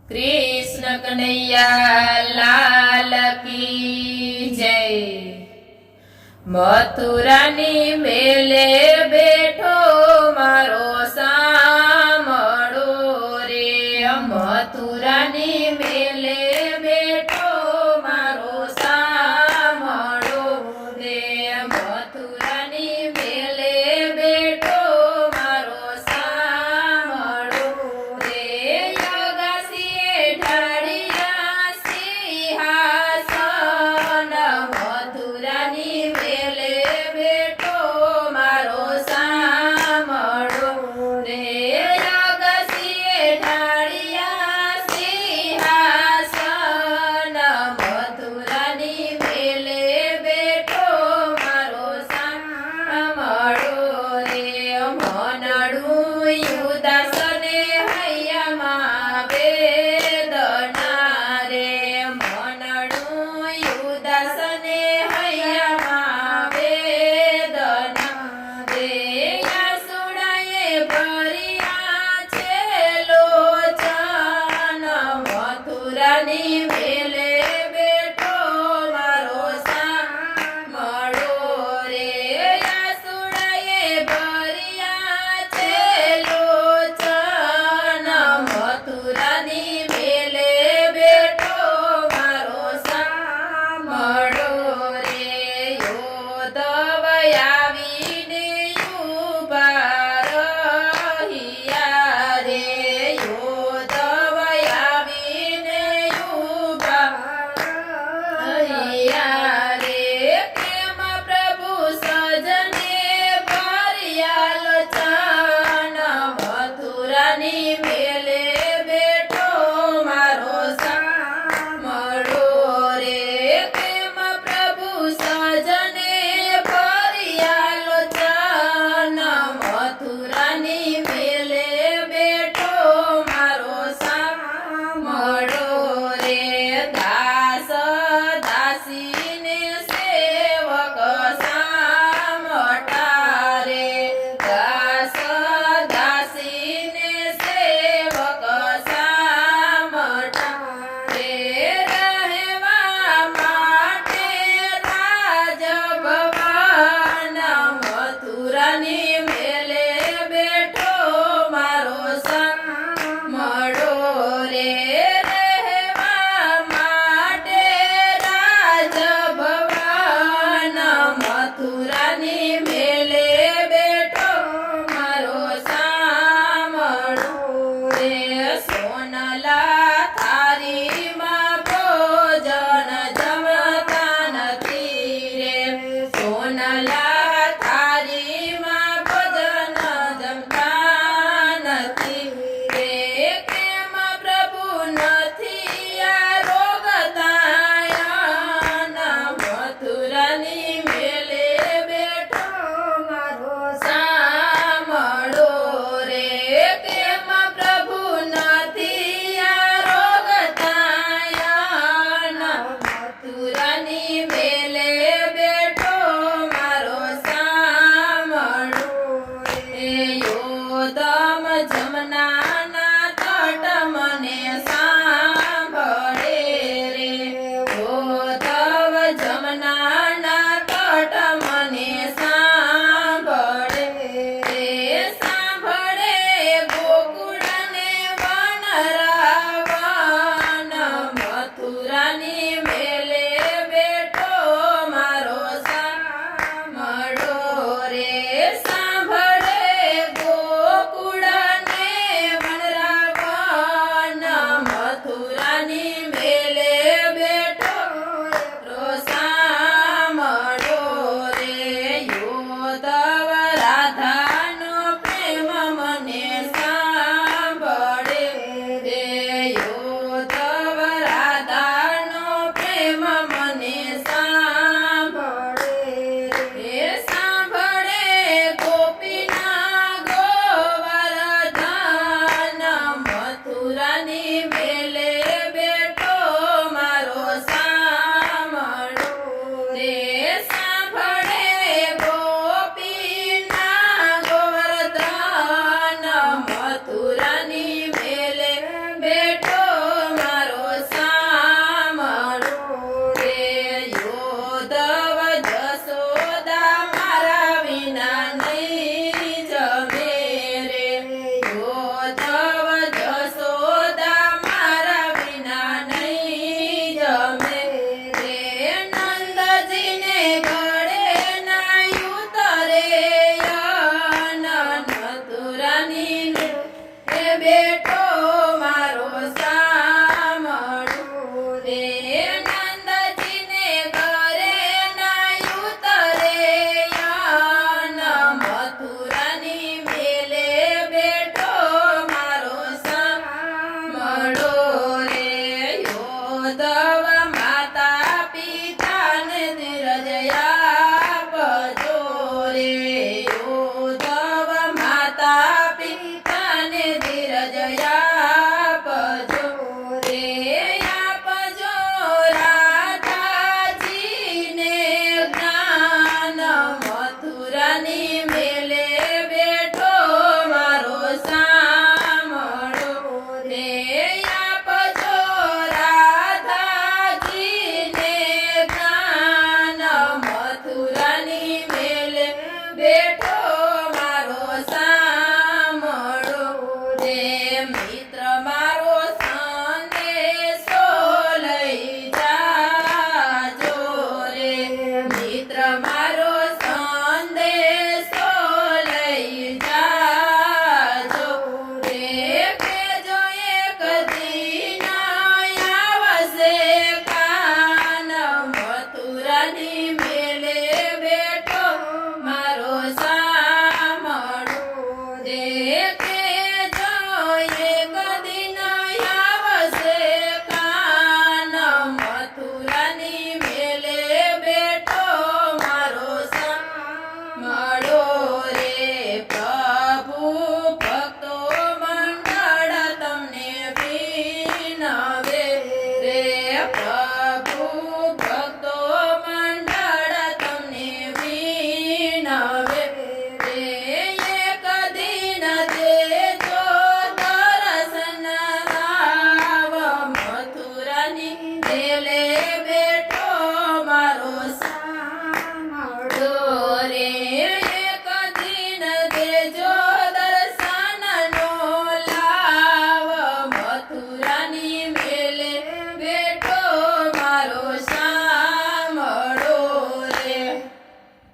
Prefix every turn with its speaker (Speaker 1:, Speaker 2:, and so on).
Speaker 1: कृष्ण कन्हैया लाल की जय। मथुरानी मेले बैठो मारो सामड़ो रे। मथुरानी मेले बैठो मारो सामड़ो रे। मथुरानी मेले बैठो मारो सामड़ो रे। योगासीए ढाळिया सिंहासन मथुरानी मेले बैठो मारो सामड़ो रे। योगासीए ढाळिया सिंहासन मथुरानी मेले बैठो मारो सामड़ो रे। मनडू युदासने हय्यामां वेदना रे। मनडू युदासने हय्यामां वेदना रे। यासुडाए भर्या छे लोचन मथुरानी मेले बैठो मारो सामड़ो रे। यासुडाए भर्या छे लोचन मथुरानी मेले बैठो मारो सामड़ो रे। योद्धव आवीने ऊभा रहिया रे। योद्धव आवीने ऊभा रहिया रे। प्रेम प्रभु सजने भर्या लोचन मथुरानी मेले बैठो मारो सामड़ो रे। प्रेम प्रभु सजने भर्या लोचन मथुरानी मेले बैठो मारो सामड़ो रे। दास दासीने सेवक सामटा रे। दास दासीने सेवक सामटा रे। रहेवा माटे राजभवन मथुरानी मेले बैठो मारो सामड़ो रे। रहेवा माटे राजभवन मथुरानी मेले बैठो मारो सामड़ो रे। सोनला थारीमां भोजन जमता नथी रे। सोनला थारीमां भोजन जमता नथी रे। प्रेम प्रभु नथी आरोगतायन मथुरानी मेले बैठो मारो सामड़ो रे। प्रेम प्रभु नथी आरोगतायन मथुरानी मेले बैठो मारो सामड़ो रे। योद्धम जमनाना तट मने सांभळे रे। योद्धव जमनाना तट मने सांभळे रे। सांभळे गोकुळने वनरावन मथुरानी मेले बैठो मारो सामड़ो रे। सांभळे गोकुळने वनरावन मथुरानी मेले बैठो मारो सामड़ो रे। योद्धव राधानो प्रेम मने सांभळे रे। योद्धव राधानो प्रेम मने सांभळे रे। सांभळे गोपीना गोवर्धन मथुरानी